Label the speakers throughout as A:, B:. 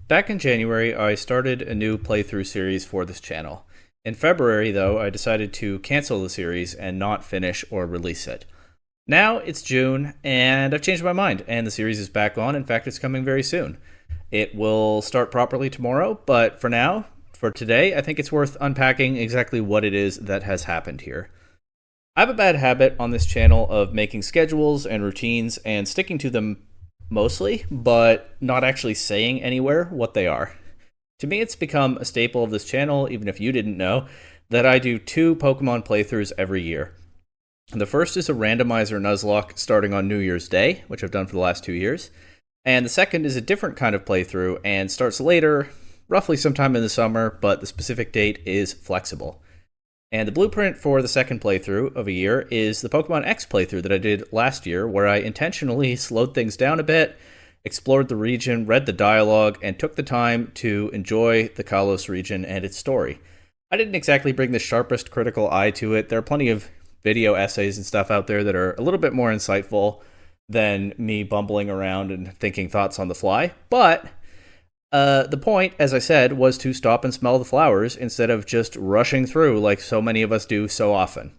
A: Back in January, I started a new playthrough series for this channel. In February, though, I decided to cancel the series and not finish or release it. Now it's June, and I've changed my mind, and the series is back on. In fact, it's coming very soon. It will start properly tomorrow, but for now, for today, I think it's worth unpacking exactly what it is that has happened here. I have a bad habit on this channel of making schedules and routines and sticking to them mostly, but not actually saying anywhere what they are. To me, it's become a staple of this channel, even if you didn't know, that I do 2 Pokemon playthroughs every year. The first is a randomizer Nuzlocke starting on New Year's Day, which I've done for the last 2 years. And the second is a different kind of playthrough and starts later, roughly sometime in the summer, but the specific date is flexible. And the blueprint for the second playthrough of a year is the Pokemon X playthrough that I did last year, where I intentionally slowed things down a bit, explored the region, read the dialogue, and took the time to enjoy the Kalos region and its story. I didn't exactly bring the sharpest critical eye to it. There are plenty of video essays and stuff out there that are a little bit more insightful than me bumbling around and thinking thoughts on the fly, but the point, as I said, was to stop and smell the flowers instead of just rushing through like so many of us do so often.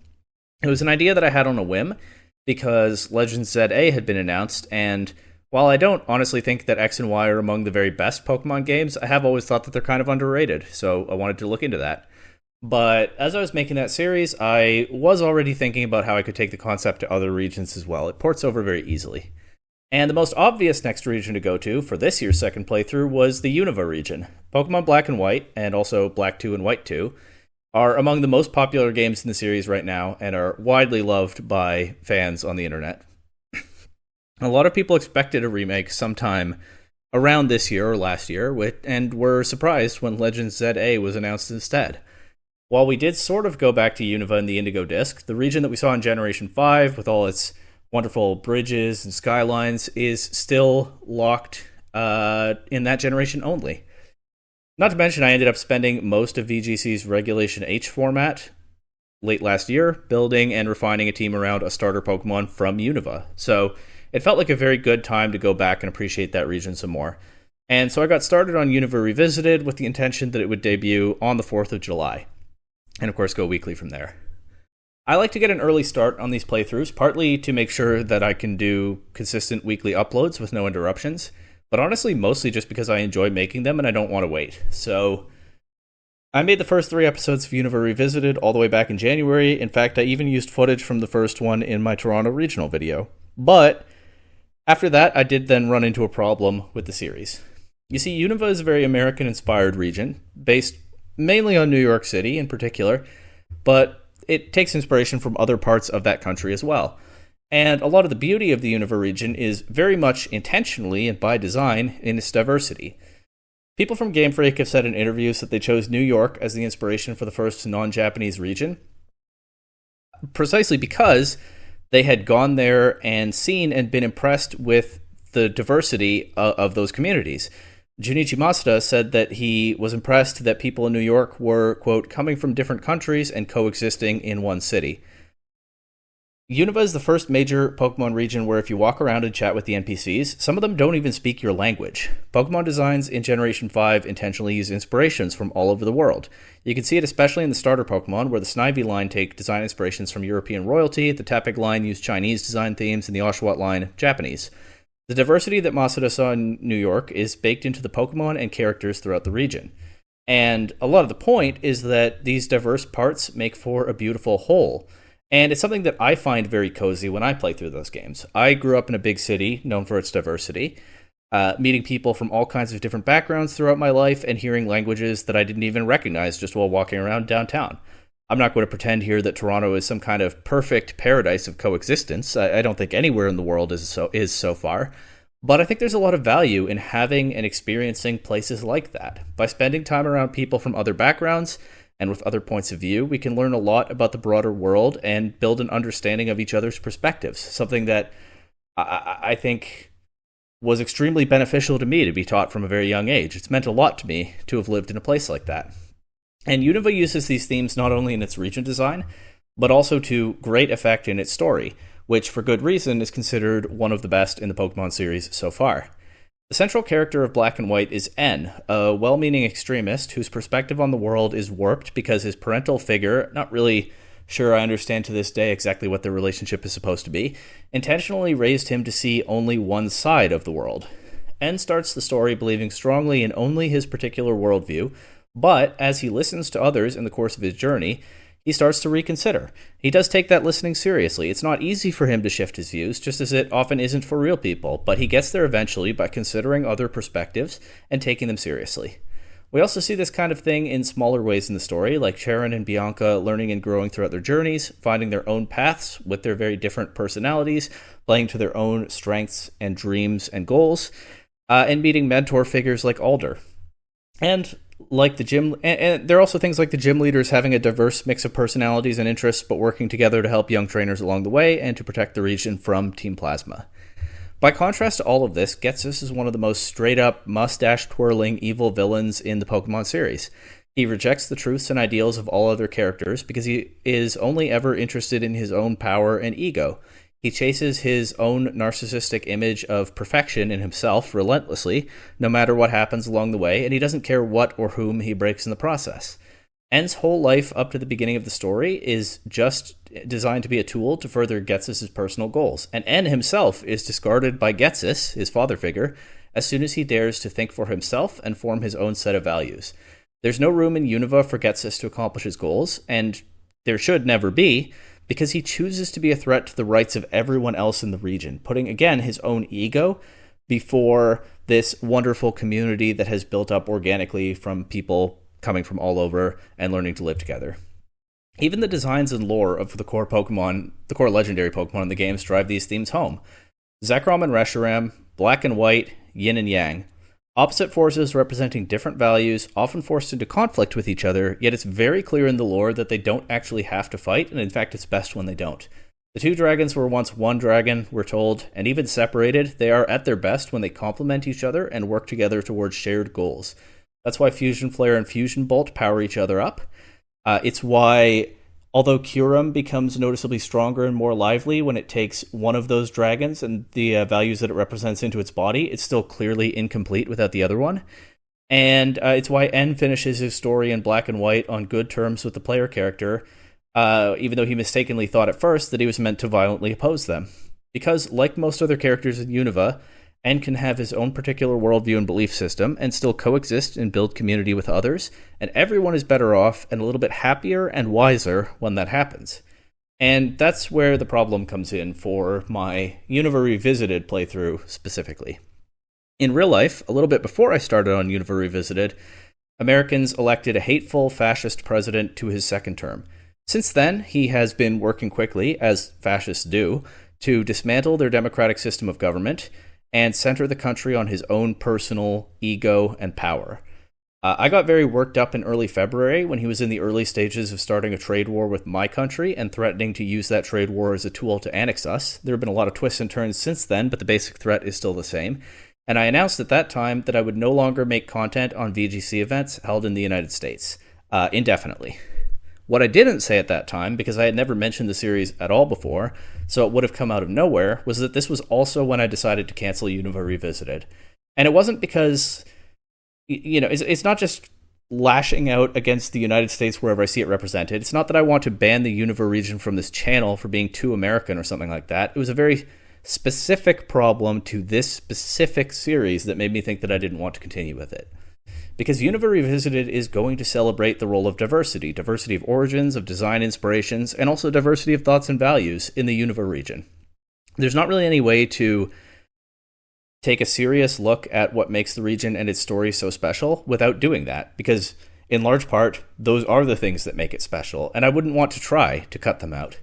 A: It was an idea that I had on a whim because Legends ZA had been announced, and while I don't honestly think that X and Y are among the very best Pokemon games, I have always thought that they're kind of underrated, so I wanted to look into that. But as I was making that series, I was already thinking about how I could take the concept to other regions as well. It ports over very easily. And the most obvious next region to go to for this year's second playthrough was the Unova region. Pokemon Black and White, and also Black 2 and White 2, are among the most popular games in the series right now and are widely loved by fans on the internet. A lot of people expected a remake sometime around this year or last year, and were surprised when Legends ZA was announced instead. While we did sort of go back to Unova and the Indigo Disc, the region that we saw in Generation 5 with all its wonderful bridges and skylines is still locked in that generation only. Not to mention, I ended up spending most of VGC's Regulation H format late last year building and refining a team around a starter Pokemon from Unova. So it felt like a very good time to go back and appreciate that region some more. And so I got started on Unova Revisited with the intention that it would debut on the 4th of July. And of course go weekly from there. I like to get an early start on these playthroughs, partly to make sure that I can do consistent weekly uploads with no interruptions, but honestly mostly just because I enjoy making them and I don't want to wait. So I made the first 3 episodes of Unova Revisited all the way back in January. In fact, I even used footage from the first one in my Toronto regional video. But after that, I did then run into a problem with the series. You see, Unova is a very American-inspired region, based mainly on New York City in particular, but it takes inspiration from other parts of that country as well. And a lot of the beauty of the Unova region is very much intentionally and by design in its diversity. People from Game Freak have said in interviews that they chose New York as the inspiration for the first non-Japanese region, precisely because they had gone there and seen and been impressed with the diversity of those communities. Junichi Masuda said that he was impressed that people in New York were, quote, coming from different countries and coexisting in one city. Unova is the first major Pokemon region where if you walk around and chat with the NPCs, some of them don't even speak your language. Pokemon designs in Generation 5 intentionally use inspirations from all over the world. You can see it especially in the starter Pokemon, where the Snivy line take design inspirations from European royalty, the Tepig line use Chinese design themes, and the Oshawott line, Japanese. The diversity that Masuda saw in New York is baked into the Pokemon and characters throughout the region. And a lot of the point is that these diverse parts make for a beautiful whole. And it's something that I find very cozy when I play through those games. I grew up in a big city known for its diversity, meeting people from all kinds of different backgrounds throughout my life and hearing languages that I didn't even recognize just while walking around downtown. I'm not going to pretend here that Toronto is some kind of perfect paradise of coexistence. I don't think anywhere in the world is so far. But I think there's a lot of value in having and experiencing places like that. By spending time around people from other backgrounds and with other points of view, we can learn a lot about the broader world and build an understanding of each other's perspectives, something that I think was extremely beneficial to me to be taught from a very young age. It's meant a lot to me to have lived in a place like that. And Unova uses these themes not only in its region design, but also to great effect in its story, which for good reason is considered one of the best in the Pokemon series so far. The central character of Black and White is N, a well-meaning extremist whose perspective on the world is warped because his parental figure, not really sure I understand to this day exactly what their relationship is supposed to be, intentionally raised him to see only one side of the world. N starts the story believing strongly in only his particular worldview, but as he listens to others in the course of his journey, he starts to reconsider. He does take that listening seriously. It's not easy for him to shift his views, just as it often isn't for real people, but he gets there eventually by considering other perspectives and taking them seriously. We also see this kind of thing in smaller ways in the story, like Sharon and Bianca learning and growing throughout their journeys, finding their own paths with their very different personalities, playing to their own strengths and dreams and goals, and meeting mentor figures like Alder. And like the gym, and there are also things like the gym leaders having a diverse mix of personalities and interests, but working together to help young trainers along the way and to protect the region from Team Plasma. By contrast to all of this, Getsus is one of the most straight-up, mustache-twirling evil villains in the Pokemon series. He rejects the truths and ideals of all other characters because he is only ever interested in his own power and ego. He chases his own narcissistic image of perfection in himself relentlessly, no matter what happens along the way, and he doesn't care what or whom he breaks in the process. N's whole life up to the beginning of the story is just designed to be a tool to further Getsus' personal goals, and N himself is discarded by Getsus, his father figure, as soon as he dares to think for himself and form his own set of values. There's no room in Unova for Getsus to accomplish his goals, and there should never be, because he chooses to be a threat to the rights of everyone else in the region, putting, again, his own ego before this wonderful community that has built up organically from people coming from all over and learning to live together. Even the designs and lore of the core Pokemon, the core legendary Pokemon in the games, drive these themes home. Zekrom and Reshiram, Black and White, Yin and Yang. Opposite forces representing different values, often forced into conflict with each other, yet it's very clear in the lore that they don't actually have to fight, and in fact it's best when they don't. The two dragons were once one dragon, we're told, and even separated, they are at their best when they complement each other and work together towards shared goals. That's why Fusion Flare and Fusion Bolt power each other up. It's why, although Kyurem becomes noticeably stronger and more lively when it takes one of those dragons and the values that it represents into its body, it's still clearly incomplete without the other one. And it's why N finishes his story in Black and White on good terms with the player character, even though he mistakenly thought at first that he was meant to violently oppose them. Because, like most other characters in Unova, N can have his own particular worldview and belief system and still coexist and build community with others, and everyone is better off and a little bit happier and wiser when that happens. And that's where the problem comes in for my Unova Revisited playthrough specifically. In real life, a little bit before I started on Unova Revisited, Americans elected a hateful fascist president to his second term. Since then, he has been working quickly, as fascists do, to dismantle their democratic system of government and center the country on his own personal ego and power. I got very worked up in early February when he was in the early stages of starting a trade war with my country and threatening to use that trade war as a tool to annex us. There have been a lot of twists and turns since then, but the basic threat is still the same. And I announced at that time that I would no longer make content on VGC events held in the United States, indefinitely. What I didn't say at that time, because I had never mentioned the series at all before, so it would have come out of nowhere, was that this was also when I decided to cancel Unova Revisited. And it wasn't because, it's not just lashing out against the United States wherever I see it represented. It's not that I want to ban the Unova region from this channel for being too American or something like that. It was a very specific problem to this specific series that made me think that I didn't want to continue with it. Because Unova Revisited is going to celebrate the role of diversity of origins, of design inspirations, and also diversity of thoughts and values in the Unova region. There's not really any way to take a serious look at what makes the region and its story so special without doing that, because in large part, those are the things that make it special, and I wouldn't want to try to cut them out.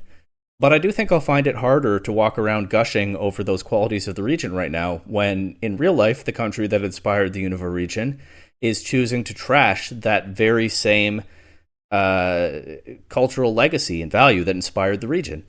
A: But I do think I'll find it harder to walk around gushing over those qualities of the region right now, when in real life, the country that inspired the Unova region is choosing to trash that very same cultural legacy and value that inspired the region.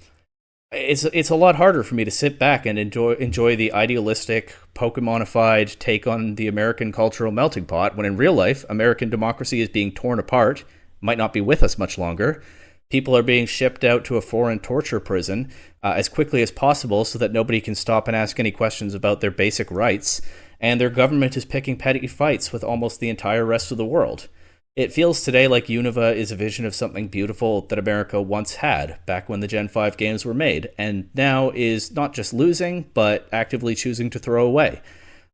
A: It's a lot harder for me to sit back and enjoy the idealistic, Pokemonified take on the American cultural melting pot, when in real life, American democracy is being torn apart, might not be with us much longer. People are being shipped out to a foreign torture prison as quickly as possible so that nobody can stop and ask any questions about their basic rights. and their government is picking petty fights with almost the entire rest of the world. It feels today like Unova is a vision of something beautiful that America once had back when the Gen 5 games were made, and now is not just losing, but actively choosing to throw away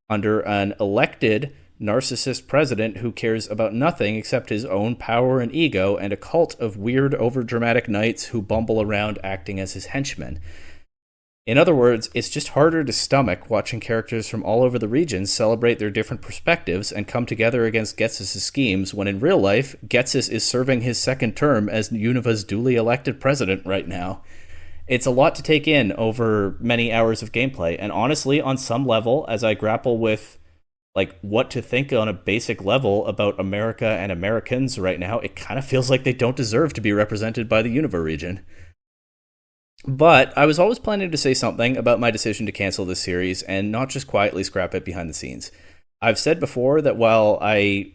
A: under an elected narcissist president who cares about nothing except his own power and ego, and a cult of weird, overdramatic knights who bumble around acting as his henchmen. In other words, it's just harder to stomach watching characters from all over the region celebrate their different perspectives and come together against Getsis' schemes, when in real life, Getsis is serving his second term as Unova's duly elected president right now. It's a lot to take in over many hours of gameplay, and honestly, on some level, as I grapple with what to think on a basic level about America and Americans right now, it kind of feels like they don't deserve to be represented by the Unova region. But I was always planning to say something about my decision to cancel this series and not just quietly scrap it behind the scenes. I've said before that while I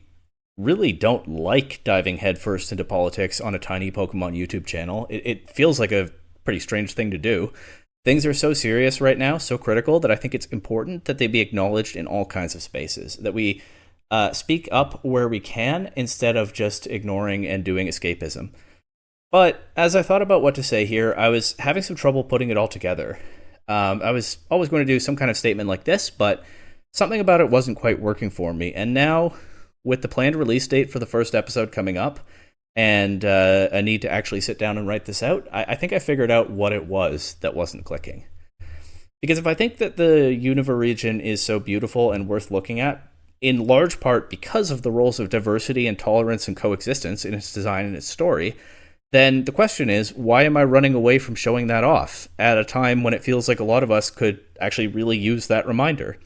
A: really don't like diving headfirst into politics on a tiny Pokemon YouTube channel, it feels like a pretty strange thing to do. Things are so serious right now, so critical, that I think it's important that they be acknowledged in all kinds of spaces, that we speak up where we can instead of just ignoring and doing escapism. But as I thought about what to say here, I was having some trouble putting it all together. I was always going to do some kind of statement like this, but something about it wasn't quite working for me. And now, with the planned release date for the first episode coming up, and a need to actually sit down and write this out, I think I figured out what it was that wasn't clicking. Because if I think that the Unova region is so beautiful and worth looking at, in large part because of the roles of diversity and tolerance and coexistence in its design and its story, then the question is, why am I running away from showing that off at a time when it feels like a lot of us could actually really use that reminder?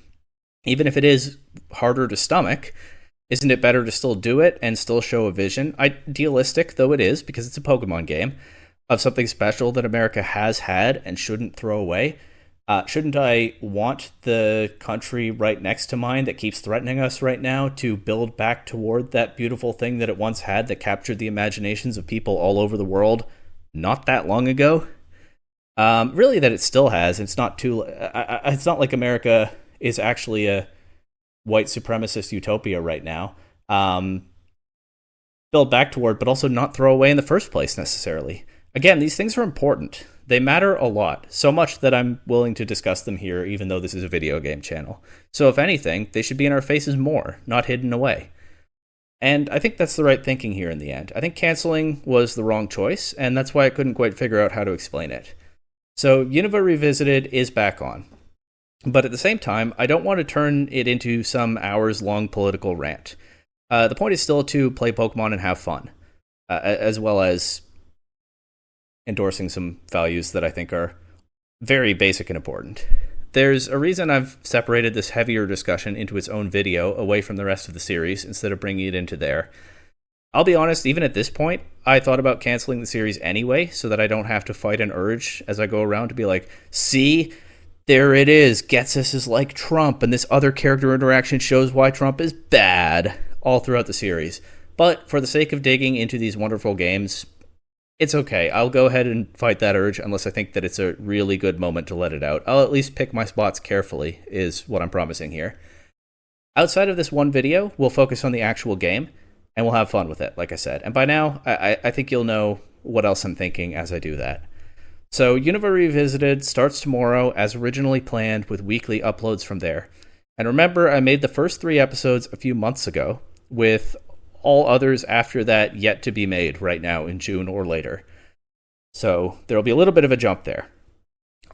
A: Even if it is harder to stomach, isn't it better to still do it and still show a vision, idealistic though it is, because it's a Pokemon game, of something special that America has had and shouldn't throw away? Shouldn't I want the country right next to mine that keeps threatening us right now to build back toward that beautiful thing that it once had that captured the imaginations of people all over the world not that long ago? Really, that it still has. It's not it's not like America is actually a white supremacist utopia right now. Build back toward, but also not throw away in the first place necessarily. Again, these things are important. They matter a lot, so much that I'm willing to discuss them here, even though this is a video game channel. So if anything, they should be in our faces more, not hidden away. And I think that's the right thinking here in the end. I think canceling was the wrong choice, and that's why I couldn't quite figure out how to explain it. So Unova Revisited is back on. But at the same time, I don't want to turn it into some hours-long political rant. The point is still to play Pokemon and have fun, as well as endorsing some values that I think are very basic and important. There's a reason I've separated this heavier discussion into its own video away from the rest of the series instead of bringing it into there. I'll be honest, even at this point, I thought about canceling the series anyway so that I don't have to fight an urge as I go around to be like, see, there it is, Getsis is like Trump, and this other character interaction shows why Trump is bad, all throughout the series. But for the sake of digging into these wonderful games, it's okay. I'll go ahead and fight that urge unless I think that it's a really good moment to let it out. I'll at least pick my spots carefully, is what I'm promising here. Outside of this one video, we'll focus on the actual game, and we'll have fun with it, like I said. And by now, I think you'll know what else I'm thinking as I do that. So Unova Revisited starts tomorrow as originally planned, with weekly uploads from there. And remember, I made the first 3 episodes a few months ago, with all others after that yet to be made right now in June or later. So there'll be a little bit of a jump there.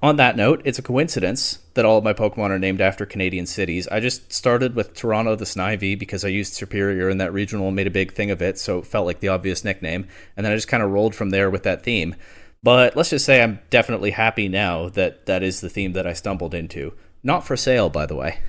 A: On that note, it's a coincidence that all of my Pokemon are named after Canadian cities. I just started with Toronto the Snivy because I used Superior in that regional and made a big thing of it, so it felt like the obvious nickname. And then I just kind of rolled from there with that theme. But let's just say I'm definitely happy now that that is the theme that I stumbled into. Not for sale, by the way.